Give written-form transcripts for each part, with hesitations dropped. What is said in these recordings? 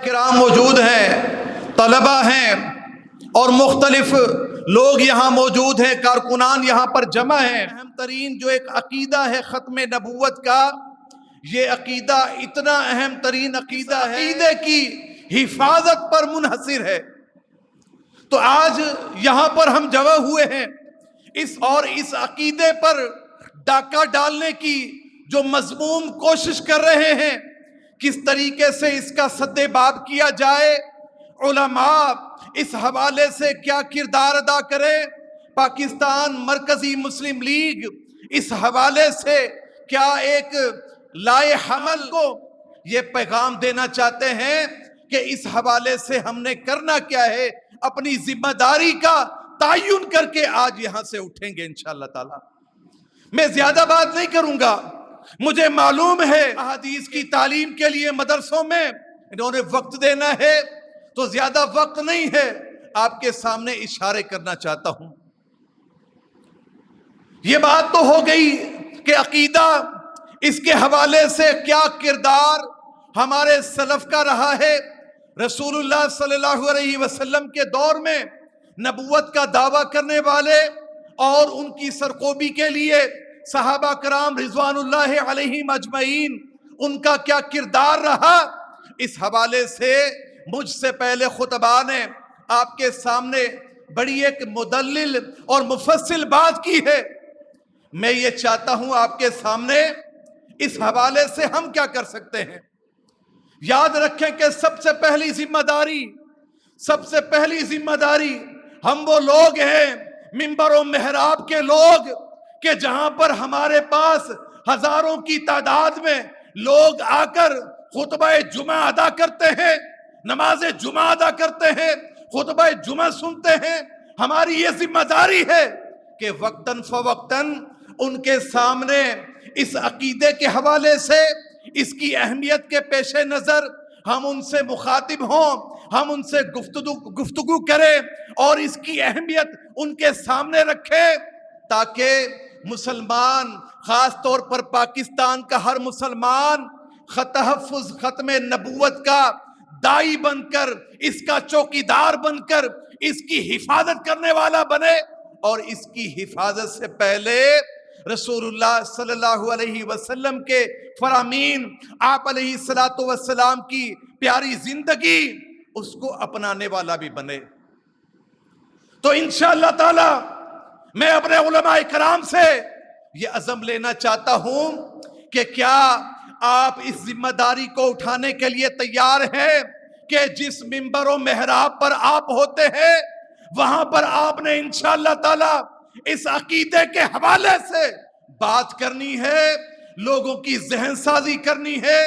کرام موجود ہیں، طلبہ ہیں اور مختلف لوگ یہاں موجود ہیں، کارکنان یہاں پر جمع ہیں۔ اہم ترین جو ایک عقیدہ ہے ختم نبوت کا، یہ عقیدہ اتنا اہم ترین عقیدہ ہے، عقیدے کی حفاظت پر منحصر ہے۔ تو آج یہاں پر ہم جمع ہوئے ہیں اس عقیدے پر ڈاکہ ڈالنے کی جو مذموم کوشش کر رہے ہیں، کس طریقے سے اس کا سد باب کیا جائے، علماء اس حوالے سے کیا کردار ادا کرے، پاکستان مرکزی مسلم لیگ اس حوالے سے کیا ایک لائے حمل کو یہ پیغام دینا چاہتے ہیں کہ اس حوالے سے ہم نے کرنا کیا ہے، اپنی ذمہ داری کا تعین کر کے آج یہاں سے اٹھیں گے انشاءاللہ تعالی۔ میں زیادہ بات نہیں کروں گا، مجھے معلوم ہے احادیث کی تعلیم کے لیے مدرسوں میں انہوں نے وقت دینا ہے، تو زیادہ وقت نہیں ہے، آپ کے سامنے اشارے کرنا چاہتا ہوں۔ یہ بات تو ہو گئی کہ عقیدہ، اس کے حوالے سے کیا کردار ہمارے سلف کا رہا ہے۔ رسول اللہ صلی اللہ علیہ وسلم کے دور میں نبوت کا دعویٰ کرنے والے اور ان کی سرکوبی کے لیے صحابہ کرام رضوان اللہ علیہم اجمعین، ان کا کیا کردار رہا، اس حوالے سے مجھ سے پہلے خطباء نے آپ کے سامنے بڑی ایک مدلل اور مفصل بات کی ہے۔ میں یہ چاہتا ہوں آپ کے سامنے اس حوالے سے ہم کیا کر سکتے ہیں۔ یاد رکھیں کہ سب سے پہلی ذمہ داری ہم وہ لوگ ہیں، منبر و محراب کے لوگ، کہ جہاں پر ہمارے پاس ہزاروں کی تعداد میں لوگ آ کر خطبہ جمعہ ادا کرتے ہیں، نماز جمعہ ادا کرتے ہیں، خطبہ جمعہ سنتے ہیں۔ ہماری یہ ذمہ داری ہے کہ وقتاً فوقتاً ان کے سامنے اس عقیدے کے حوالے سے، اس کی اہمیت کے پیش نظر ہم ان سے مخاطب ہوں، ہم ان سے گفتگو کریں اور اس کی اہمیت ان کے سامنے رکھیں، تاکہ مسلمان، خاص طور پر پاکستان کا ہر مسلمان تحفظ ختم نبوت کا دائی بن کر، اس کا چوکیدار بن کر اس کی حفاظت کرنے والا بنے، اور اس کی حفاظت سے پہلے رسول اللہ صلی اللہ علیہ وسلم کے فرامین، آپ علیہ السلام کی پیاری زندگی، اس کو اپنانے والا بھی بنے۔ تو انشاءاللہ تعالی میں اپنے علماء کرام سے یہ عزم لینا چاہتا ہوں کہ کیا آپ اس ذمہ داری کو اٹھانے کے لیے تیار ہیں کہ جس منبر و محراب پر آپ ہوتے ہیں، وہاں پر آپ نے انشاءاللہ تعالی اس عقیدے کے حوالے سے بات کرنی ہے، لوگوں کی ذہن سازی کرنی ہے۔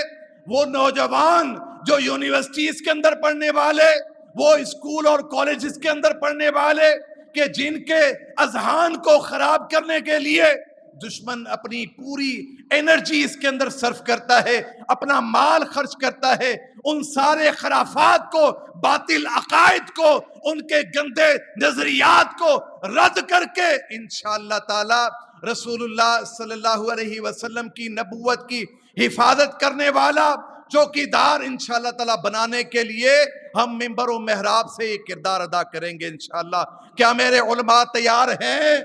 وہ نوجوان جو یونیورسٹیز کے اندر پڑھنے والے، وہ اسکول اور کالجز کے اندر پڑھنے والے، کہ جن کے اذہان کو خراب کرنے کے لیے دشمن اپنی پوری انرجی اس کے اندر صرف کرتا ہے، اپنا مال خرچ کرتا ہے، ان سارے خرافات کو، باطل عقائد کو، ان کے گندے نظریات کو رد کر کے انشاءاللہ تعالی رسول اللہ صلی اللہ علیہ وسلم کی نبوت کی حفاظت کرنے والا چوکیدار انشاءاللہ تعالی بنانے کے لیے ہم منبر و محراب سے یہ کردار ادا کریں گے انشاءاللہ۔ کیا میرے علماء تیار ہیں؟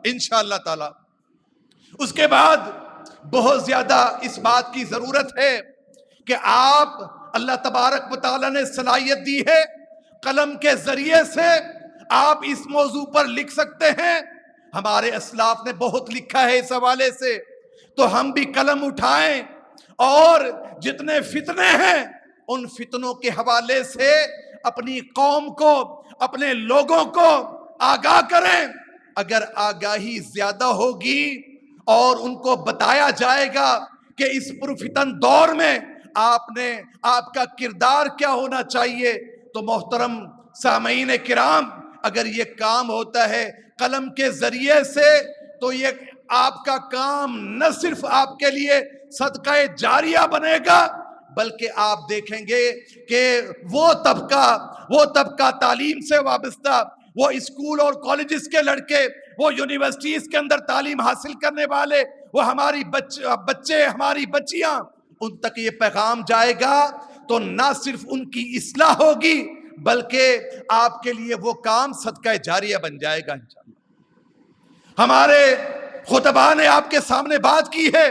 انشاءاللہ تعالی۔ اس کے بعد بہت زیادہ اس بات کی ضرورت ہے کہ آپ، اللہ تبارک و تعالی نے صلاحیت دی ہے، قلم کے ذریعے سے آپ اس موضوع پر لکھ سکتے ہیں۔ ہمارے اسلاف نے بہت لکھا ہے اس حوالے سے، تو ہم بھی قلم اٹھائیں اور جتنے فتنے ہیں ان فتنوں کے حوالے سے اپنی قوم کو، اپنے لوگوں کو آگاہ کریں۔ اگر آگاہی زیادہ ہوگی اور ان کو بتایا جائے گا کہ اس پرفتن دور میں آپ کا کردار کیا ہونا چاہیے، تو محترم سامعین کرام، اگر یہ کام ہوتا ہے قلم کے ذریعے سے، تو یہ آپ کا کام نہ صرف آپ کے لیے صدقہ جاریہ بنے گا، بلکہ آپ دیکھیں گے کہ وہ طبقہ تعلیم سے وابستہ، وہ اسکول اور کالجز کے لڑکے، وہ یونیورسٹیز کے اندر تعلیم حاصل کرنے والے، وہ ہماری بچے، ہماری بچیاں، ان تک یہ پیغام جائے گا تو نہ صرف ان کی اصلاح ہوگی بلکہ آپ کے لیے وہ کام صدقہ جاریہ بن جائے گا انشاءاللہ۔ ہمارے خطباء نے آپ کے سامنے بات کی ہے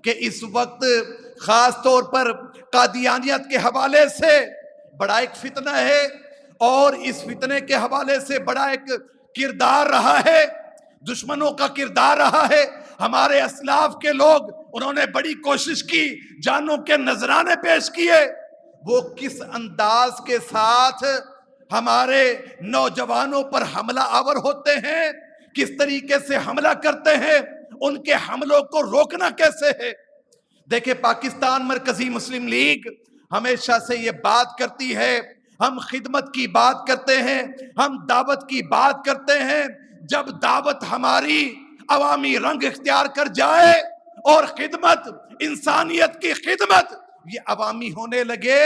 کہ اس وقت خاص طور پر قادیانیت کے حوالے سے بڑا ایک فتنہ ہے، اور اس فتنے کے حوالے سے بڑا ایک کردار رہا ہے، دشمنوں کا کردار رہا ہے۔ ہمارے اسلاف کے لوگ انہوں نے بڑی کوشش کی، جانوں کے نذرانے پیش کیے، وہ کس انداز کے ساتھ ہمارے نوجوانوں پر حملہ آور ہوتے ہیں، کس طریقے سے حملہ کرتے ہیں، ان کے حملوں کو روکنا کیسے ہے۔ دیکھیں، پاکستان مرکزی مسلم لیگ ہمیشہ سے یہ بات کرتی ہے، ہم خدمت کی بات کرتے ہیں، ہم دعوت کی بات کرتے ہیں، جب دعوت ہماری عوامی رنگ اختیار کر جائے اور خدمت، انسانیت کی خدمت یہ عوامی ہونے لگے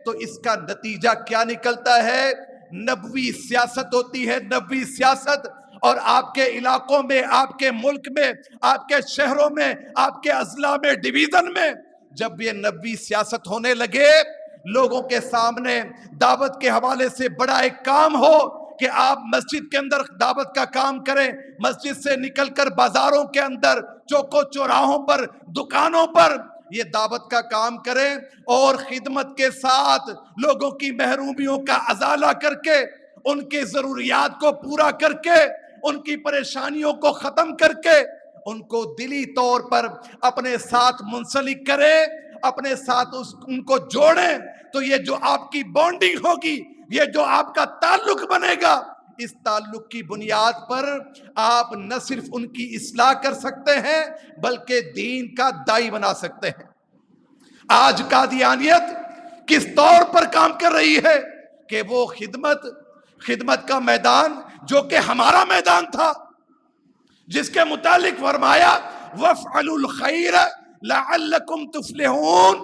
تو اس کا نتیجہ کیا نکلتا ہے؟ نبوی سیاست ہوتی ہے، نبوی سیاست۔ اور آپ کے علاقوں میں، آپ کے ملک میں، آپ کے شہروں میں، آپ کے اضلاع میں، ڈویژن میں جب یہ نبوی سیاست ہونے لگے، لوگوں کے سامنے دعوت کے حوالے سے بڑا ایک کام ہو کہ آپ مسجد کے اندر دعوت کا کام کریں، مسجد سے نکل کر بازاروں کے اندر، چوکوں چوراہوں پر، دکانوں پر یہ دعوت کا کام کریں، اور خدمت کے ساتھ لوگوں کی محرومیوں کا ازالہ کر کے، ان کی ضروریات کو پورا کر کے، ان کی پریشانیوں کو ختم کر کے، ان کو دلی طور پر اپنے ساتھ منسلک کرے، اپنے ساتھ ان کو جوڑیں، تو یہ جو آپ کی بانڈنگ ہوگی، یہ جو آپ کا تعلق بنے گا، اس تعلق کی بنیاد پر آپ نہ صرف ان کی اصلاح کر سکتے ہیں بلکہ دین کا داعی بنا سکتے ہیں۔ آج قادیانیت کس طور پر کام کر رہی ہے کہ وہ خدمت کا میدان جو کہ ہمارا میدان تھا، جس کے متعلق فرمایا وَافْعَلُوا الْخَيْرَ لَعَلَّكُمْ تُفْلِحُونَ،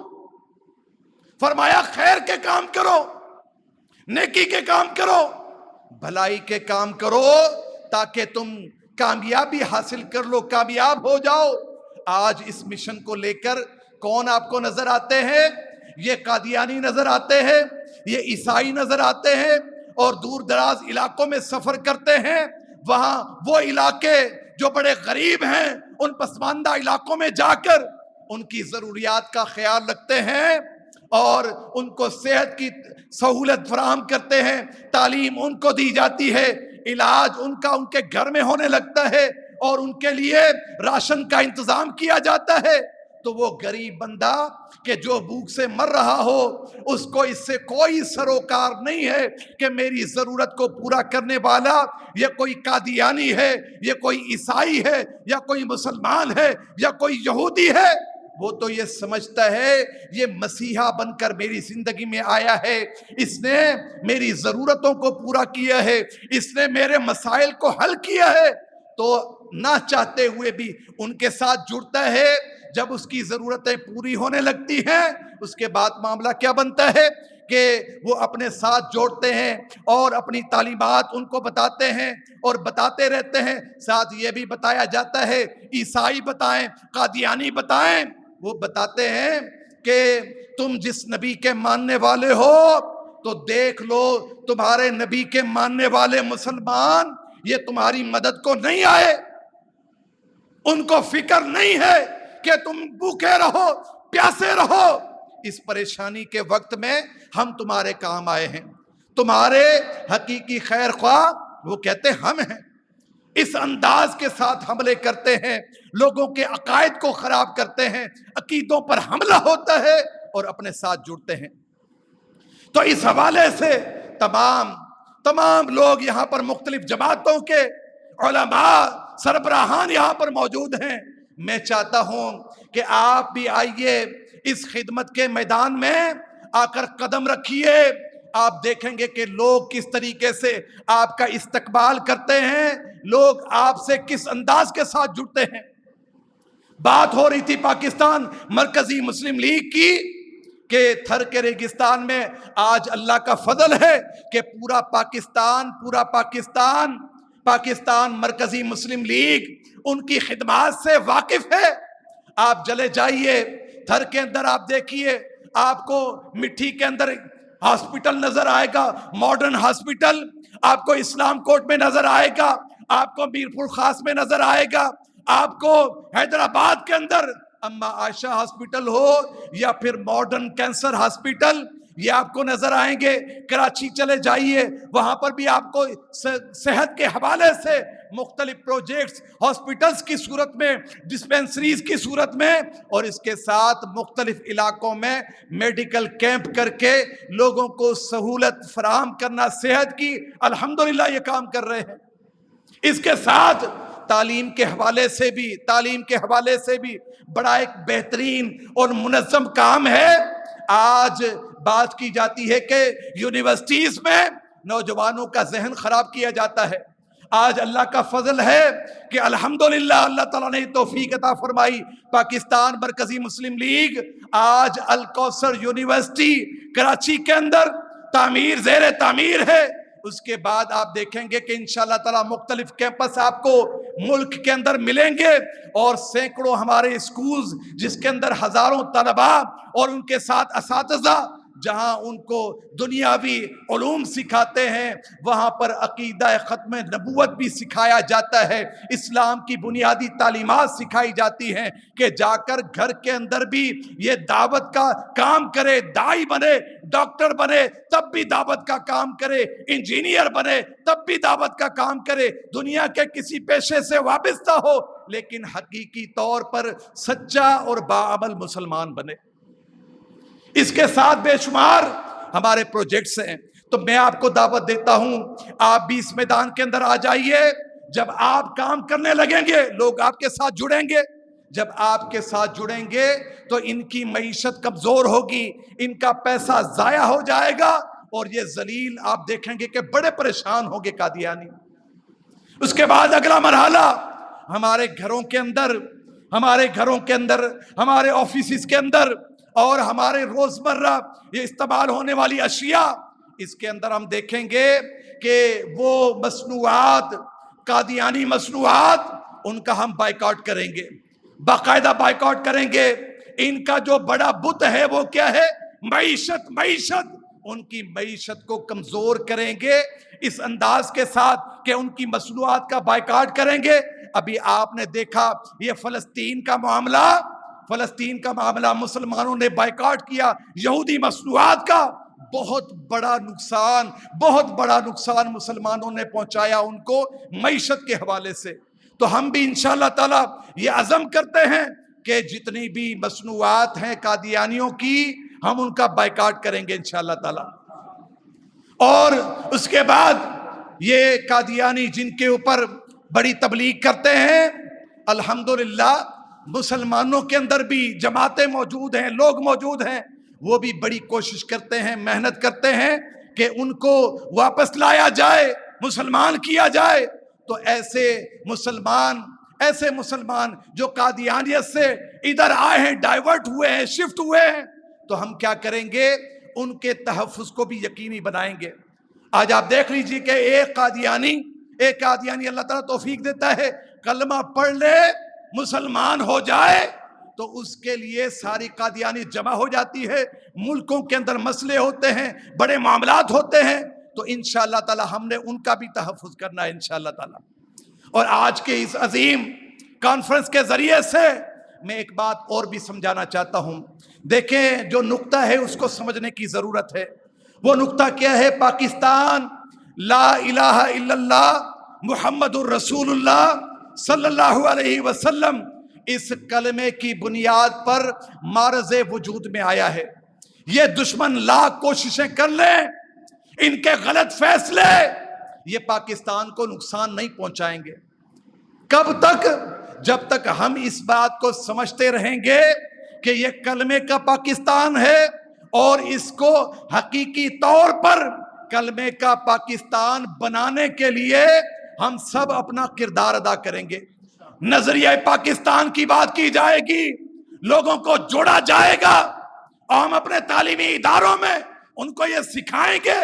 فرمایا خیر کے کام کرو، نیکی کے کام کرو، بھلائی کے کام کرو تاکہ تم کامیابی حاصل کر لو، کامیاب ہو جاؤ۔ آج اس مشن کو لے کر کون آپ کو نظر آتے ہیں؟ یہ قادیانی نظر آتے ہیں، یہ عیسائی نظر آتے ہیں، اور دور دراز علاقوں میں سفر کرتے ہیں، وہاں وہ علاقے جو بڑے غریب ہیں ان پسماندہ علاقوں میں جا کر ان کی ضروریات کا خیال رکھتے ہیں، اور ان کو صحت کی سہولت فراہم کرتے ہیں، تعلیم ان کو دی جاتی ہے، علاج ان کا ان کے گھر میں ہونے لگتا ہے، اور ان کے لیے راشن کا انتظام کیا جاتا ہے۔ تو وہ غریب بندہ کہ جو بھوک سے مر رہا ہو، اس کو اس سے کوئی سروکار نہیں ہے کہ میری ضرورت کو پورا کرنے والا یہ کوئی قادیانی ہے، یہ کوئی عیسائی ہے، یا کوئی مسلمان ہے، یا کوئی یہودی ہے۔ وہ تو یہ سمجھتا ہے یہ مسیحا بن کر میری زندگی میں آیا ہے، اس نے میری ضرورتوں کو پورا کیا ہے، اس نے میرے مسائل کو حل کیا ہے، تو نہ چاہتے ہوئے بھی ان کے ساتھ جڑتا ہے۔ جب اس کی ضرورتیں پوری ہونے لگتی ہیں، اس کے بعد معاملہ کیا بنتا ہے کہ وہ اپنے ساتھ جوڑتے ہیں اور اپنی تعلیمات ان کو بتاتے ہیں اور بتاتے رہتے ہیں۔ ساتھ یہ بھی بتایا جاتا ہے، عیسائی بتائیں، قادیانی بتائیں، وہ بتاتے ہیں کہ تم جس نبی کے ماننے والے ہو تو دیکھ لو تمہارے نبی کے ماننے والے مسلمان یہ تمہاری مدد کو نہیں آئے، ان کو فکر نہیں ہے کہ تم بھوکے رہو، پیاسے رہو، اس پریشانی کے وقت میں ہم تمہارے کام آئے ہیں، تمہارے حقیقی خیر خواہ وہ کہتے ہم ہیں۔ اس انداز کے ساتھ حملے کرتے ہیں، لوگوں کے عقائد کو خراب کرتے ہیں، عقیدوں پر حملہ ہوتا ہے اور اپنے ساتھ جڑتے ہیں۔ تو اس حوالے سے تمام لوگ یہاں پر مختلف جماعتوں کے علماء سربراہان یہاں پر موجود ہیں۔ میں چاہتا ہوں کہ آپ بھی آئیے اس خدمت کے میدان میں آ کر قدم رکھیے، آپ دیکھیں گے کہ لوگ کس طریقے سے آپ کا استقبال کرتے ہیں، لوگ آپ سے کس انداز کے ساتھ جڑتے ہیں۔ بات ہو رہی تھی پاکستان مرکزی مسلم لیگ کی کہ تھر کے ریگستان میں آج اللہ کا فضل ہے کہ پورا پاکستان مرکزی مسلم لیگ ان کی خدمات سے واقف ہے۔ آپ چلے جائیے تھر کے اندر، آپ دیکھیے آپ کو مٹھی کے اندر ہاسپٹل نظر آئے گا، ماڈرن ہاسپٹل آپ کو اسلام کوٹ میں نظر آئے گا، آپ کو میرپور خاص میں نظر آئے گا، آپ کو حیدرآباد کے اندر اما عائشہ ہاسپٹل ہو یا پھر ماڈرن کینسر ہاسپٹل، یہ آپ کو نظر آئیں گے۔ کراچی چلے جائیے، وہاں پر بھی آپ کو صحت کے حوالے سے مختلف پروجیکٹس ہاسپٹلز کی صورت میں، ڈسپینسریز کی صورت میں، اور اس کے ساتھ مختلف علاقوں میں میڈیکل کیمپ کر کے لوگوں کو سہولت فراہم کرنا صحت کی، الحمدللہ یہ کام کر رہے ہیں۔ اس کے ساتھ تعلیم کے حوالے سے بھی بڑا ایک بہترین اور منظم کام ہے۔ آج بات کی جاتی ہے کہ یونیورسٹیز میں نوجوانوں کا ذہن خراب کیا جاتا ہے۔ آج اللہ کا فضل ہے کہ الحمدللہ اللہ تعالیٰ نے توفیق عطا فرمائی، پاکستان مرکزی مسلم لیگ آج الکوثر یونیورسٹی کراچی کے اندر زیر تعمیر ہے۔ اس کے بعد آپ دیکھیں گے کہ انشاءاللہ تعالیٰ مختلف کیمپس آپ کو ملک کے اندر ملیں گے، اور سینکڑوں ہمارے اسکولز جس کے اندر ہزاروں طلباء اور ان کے ساتھ اساتذہ جہاں ان کو دنیاوی علوم سکھاتے ہیں، وہاں پر عقیدہ ختم نبوت بھی سکھایا جاتا ہے، اسلام کی بنیادی تعلیمات سکھائی جاتی ہیں کہ جا کر گھر کے اندر بھی یہ دعوت کا کام کرے، داعی بنے، ڈاکٹر بنے تب بھی دعوت کا کام کرے، انجینئر بنے تب بھی دعوت کا کام کرے، دنیا کے کسی پیشے سے وابستہ ہو لیکن حقیقی طور پر سچا اور باعمل مسلمان بنے۔ اس کے ساتھ بے شمار ہمارے پروجیکٹس ہیں، تو میں آپ کو دعوت دیتا ہوں آپ بھی اس میدان کے اندر آ جائیے۔ جب آپ کام کرنے لگیں گے لوگ آپ کے ساتھ جڑیں گے، جب آپ کے ساتھ جڑیں گے تو ان کی معیشت کمزور ہوگی، ان کا پیسہ ضائع ہو جائے گا، اور یہ ذلیل آپ دیکھیں گے کہ بڑے پریشان ہوں گے قادیانی۔ اس کے بعد اگلا مرحلہ ہمارے گھروں کے اندر ہمارے آفیسز کے اندر اور ہمارے روزمرہ یہ استعمال ہونے والی اشیاء، اس کے اندر ہم دیکھیں گے کہ وہ مصنوعات، قادیانی مصنوعات، ان کا ہم بائیکاٹ کریں گے، باقاعدہ بائیکاٹ کریں گے۔ ان کا جو بڑا بت ہے وہ کیا ہے؟ معیشت۔ ان کی معیشت کو کمزور کریں گے اس انداز کے ساتھ کہ ان کی مصنوعات کا بائیکاٹ کریں گے۔ ابھی آپ نے دیکھا یہ فلسطین کا معاملہ مسلمانوں نے بائیکاٹ کیا، یہودی مصنوعات کا بہت بڑا نقصان مسلمانوں نے پہنچایا ان کو معیشت کے حوالے سے۔ تو ہم بھی انشاءاللہ تعالی یہ عزم کرتے ہیں کہ جتنی بھی مصنوعات ہیں قادیانیوں کی ہم ان کا بائیکاٹ کریں گے انشاءاللہ تعالی۔ اور اس کے بعد یہ قادیانی جن کے اوپر بڑی تبلیغ کرتے ہیں، الحمدللہ مسلمانوں کے اندر بھی جماعتیں موجود ہیں، لوگ موجود ہیں، وہ بھی بڑی کوشش کرتے ہیں، محنت کرتے ہیں کہ ان کو واپس لایا جائے، مسلمان کیا جائے۔ تو ایسے مسلمان جو قادیانیت سے ادھر آئے ہیں، ڈائیورٹ ہوئے ہیں، شفٹ ہوئے ہیں، تو ہم کیا کریں گے؟ ان کے تحفظ کو بھی یقینی بنائیں گے۔ آج آپ دیکھ لیجئے کہ ایک قادیانی اللہ تعالیٰ توفیق دیتا ہے، کلمہ پڑھ لے، مسلمان ہو جائے، تو اس کے لیے ساری قادیانی جمع ہو جاتی ہے، ملکوں کے اندر مسئلے ہوتے ہیں، بڑے معاملات ہوتے ہیں، تو انشاءاللہ تعالی ہم نے ان کا بھی تحفظ کرنا ہے انشاءاللہ تعالی۔ اور آج کے اس عظیم کانفرنس کے ذریعے سے میں ایک بات اور بھی سمجھانا چاہتا ہوں۔ دیکھیں جو نقطہ ہے اس کو سمجھنے کی ضرورت ہے۔ وہ نقطہ کیا ہے؟ پاکستان لا الہ الا اللہ محمد الرسول اللہ صلی اللہ علیہ وسلم اس کلمے کی بنیاد پر معرض وجود میں آیا ہے۔ یہ دشمن لاکھ کوششیں کر لیں، ان کے غلط فیصلے یہ پاکستان کو نقصان نہیں پہنچائیں گے۔ کب تک؟ جب تک ہم اس بات کو سمجھتے رہیں گے کہ یہ کلمے کا پاکستان ہے اور اس کو حقیقی طور پر کلمے کا پاکستان بنانے کے لیے ہم سب اپنا کردار ادا کریں گے۔ نظریہ پاکستان کی بات کی جائے گی، لوگوں کو جوڑا جائے گا، اور ہم اپنے تعلیمی اداروں میں ان کو یہ سکھائیں گے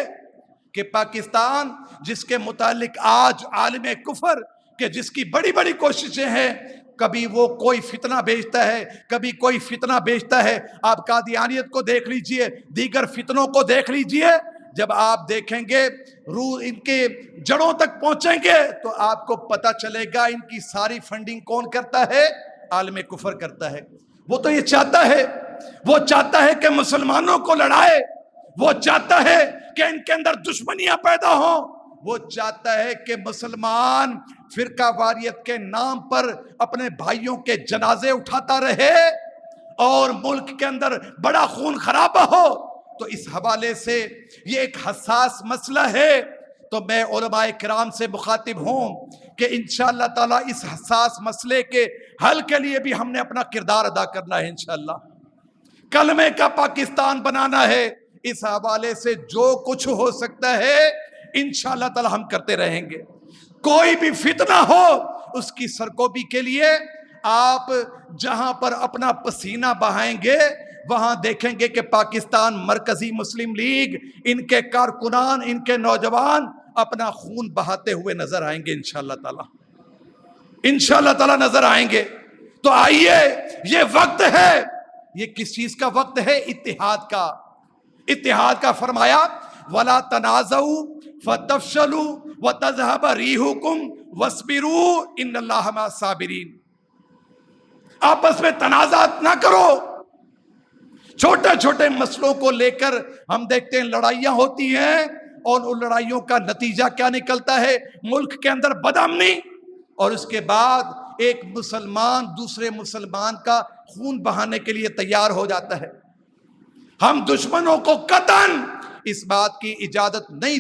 کہ پاکستان جس کے متعلق آج عالم کفر کہ جس کی بڑی بڑی کوششیں ہیں کبھی وہ کوئی فتنہ بیچتا ہے، کبھی کوئی فتنہ بیچتا ہے. آپ قادیانیت کو دیکھ لیجئے، دیگر فتنوں کو دیکھ لیجئے. جب آپ دیکھیں گے روح ان کے جڑوں تک پہنچیں گے تو آپ کو پتہ چلے گا ان کی ساری فنڈنگ کون کرتا ہے؟ عالم کفر کرتا ہے. وہ تو یہ چاہتا ہے، وہ چاہتا ہے کہ مسلمانوں کو لڑائے، وہ چاہتا ہے کہ ان کے اندر دشمنیاں پیدا ہوں، وہ چاہتا ہے کہ مسلمان فرقہ واریت کے نام پر اپنے بھائیوں کے جنازے اٹھاتا رہے اور ملک کے اندر بڑا خون خرابہ ہو. تو اس حوالے سے یہ ایک حساس مسئلہ ہے. تو میں علماء کرام سے مخاطب ہوں کہ انشاءاللہ تعالیٰ اس حساس مسئلے کے حل کے لیے بھی ہم نے اپنا کردار ادا کرنا ہے. انشاءاللہ کلمے کا پاکستان بنانا ہے. اس حوالے سے جو کچھ ہو سکتا ہے انشاءاللہ تعالیٰ ہم کرتے رہیں گے. کوئی بھی فتنہ ہو اس کی سرکوبی کے لیے آپ جہاں پر اپنا پسینہ بہائیں گے وہاں دیکھیں گے کہ پاکستان مرکزی مسلم لیگ، ان کے کارکنان، ان کے نوجوان اپنا خون بہاتے ہوئے نظر آئیں گے. انشاءاللہ تعالیٰ انشاءاللہ تعالیٰ نظر آئیں گے. تو آئیے، یہ وقت ہے. یہ کس چیز کا وقت ہے؟ اتحاد کا. اتحاد کا. فرمایا وَلَا تَنَازَعُوا فَتَفْشَلُوا وَتَذْهَبَ رِيحُكُمْ وَاصْبِرُوا إِنَّ اللَّهَ مَعَ الصَّابِرِينَ. آپس میں تنازعات نہ کرو. چھوٹے چھوٹے مسئلوں کو لے کر ہم دیکھتے ہیں لڑائیاں ہوتی ہیں اور ان لڑائیوں کا نتیجہ کیا نکلتا ہے؟ ملک کے اندر بدامنی، اور اس کے بعد ایک مسلمان دوسرے مسلمان کا خون بہانے کے لیے تیار ہو جاتا ہے. ہم دشمنوں کو قطعاً اس بات کی اجازت نہیں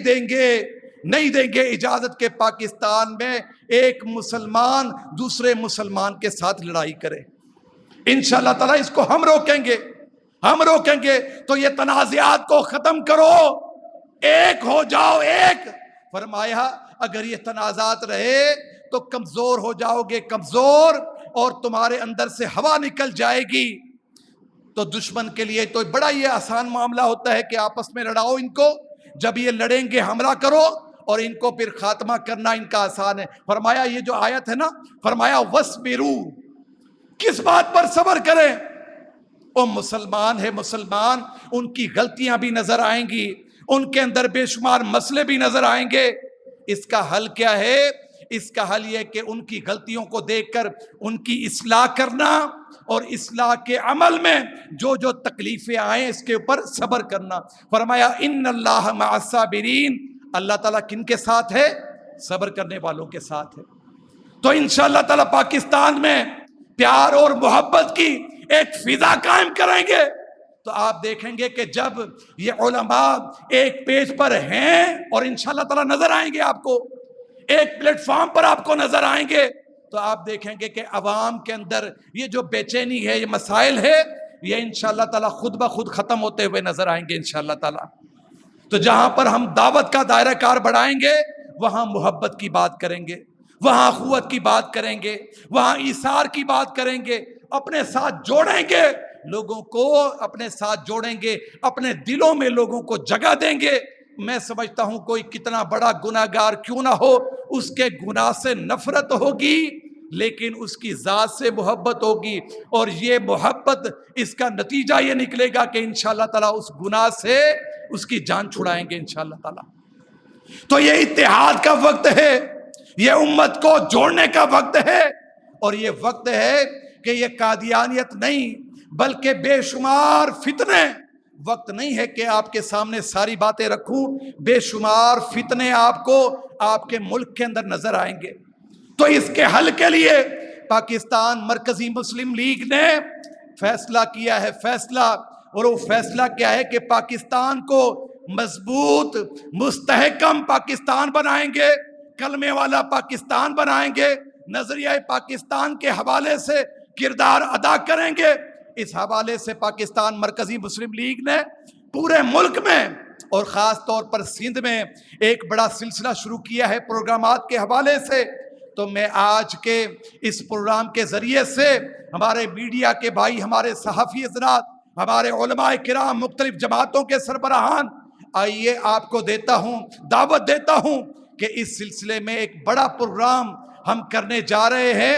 دیں گے اجازت کے پاکستان میں ایک مسلمان دوسرے مسلمان کے ساتھ لڑائی کرے. انشاءاللہ تعالیٰ اس کو ہم روکیں گے. تو یہ تنازعات کو ختم کرو، ایک ہو جاؤ. ایک فرمایا اگر یہ تنازعات رہے تو کمزور ہو جاؤ گے، کمزور، اور تمہارے اندر سے ہوا نکل جائے گی. تو دشمن کے لیے تو بڑا یہ آسان معاملہ ہوتا ہے کہ آپس میں لڑاؤ ان کو. جب یہ لڑیں گے حملہ کرو اور ان کو پھر خاتمہ کرنا ان کا آسان ہے. فرمایا یہ جو آیت ہے نا، فرمایا وَاصْبِرُوا، کس بات پر صبر کریں؟ وہ مسلمان ہے، مسلمان، ان کی غلطیاں بھی نظر آئیں گی، ان کے اندر بے شمار مسئلے بھی نظر آئیں گے. اس کا حل کیا ہے؟ اس کا حل یہ کہ ان کی غلطیوں کو دیکھ کر ان کی اصلاح کرنا اور اصلاح کے عمل میں جو جو تکلیفیں آئیں اس کے اوپر صبر کرنا. فرمایا ان اللہ مع الصابرین، اللہ تعالیٰ کن کے ساتھ ہے؟ صبر کرنے والوں کے ساتھ ہے. تو انشاءاللہ تعالیٰ پاکستان میں پیار اور محبت کی ایک فضا قائم کریں گے. تو آپ دیکھیں گے کہ جب یہ علماء ایک پیج پر ہیں اور انشاءاللہ تعالیٰ نظر آئیں گے، آپ کو ایک پلیٹ فارم پر آپ کو نظر آئیں گے، تو آپ دیکھیں گے کہ عوام کے اندر یہ جو بے چینی ہے، یہ مسائل ہے، یہ انشاءاللہ تعالیٰ خود بخود ختم ہوتے ہوئے نظر آئیں گے انشاءاللہ تعالیٰ. تو جہاں پر ہم دعوت کا دائرہ کار بڑھائیں گے وہاں محبت کی بات کریں گے، وہاں اخوت کی بات کریں گے، وہاں ایثار کی بات کریں گے، اپنے ساتھ جوڑیں گے لوگوں کو، اپنے ساتھ جوڑیں گے، اپنے دلوں میں لوگوں کو جگہ دیں گے. میں سمجھتا ہوں کوئی کتنا بڑا گناہگار کیوں نہ ہو، اس کے گناہ سے نفرت ہوگی لیکن اس کی ذات سے محبت ہوگی، اور یہ محبت اس کا نتیجہ یہ نکلے گا کہ انشاءاللہ تعالیٰ اس گناہ سے اس کی جان چھڑائیں گے انشاءاللہ تعالیٰ. تو یہ اتحاد کا وقت ہے، یہ امت کو جوڑنے کا وقت ہے، اور یہ وقت ہے کہ یہ قادیانیت نہیں بلکہ بے شمار فتنے. وقت نہیں ہے کہ آپ کے سامنے ساری باتیں رکھوں، بے شمار فتنے آپ کو آپ کے ملک کے اندر نظر آئیں گے. تو اس کے حل کے لیے پاکستان مرکزی مسلم لیگ نے فیصلہ کیا ہے، اور وہ فیصلہ کیا ہے کہ پاکستان کو مضبوط مستحکم پاکستان بنائیں گے، کلمے والا پاکستان بنائیں گے، نظریہ پاکستان کے حوالے سے کردار ادا کریں گے. اس حوالے سے پاکستان مرکزی مسلم لیگ نے پورے ملک میں اور خاص طور پر سندھ میں ایک بڑا سلسلہ شروع کیا ہے پروگرامات کے حوالے سے. تو میں آج کے اس پروگرام کے ذریعے سے ہمارے میڈیا کے بھائی، ہمارے صحافی حضرات، ہمارے علماء کرام، مختلف جماعتوں کے سربراہان، آئیے آپ کو دعوت دیتا ہوں کہ اس سلسلے میں ایک بڑا پروگرام ہم کرنے جا رہے ہیں.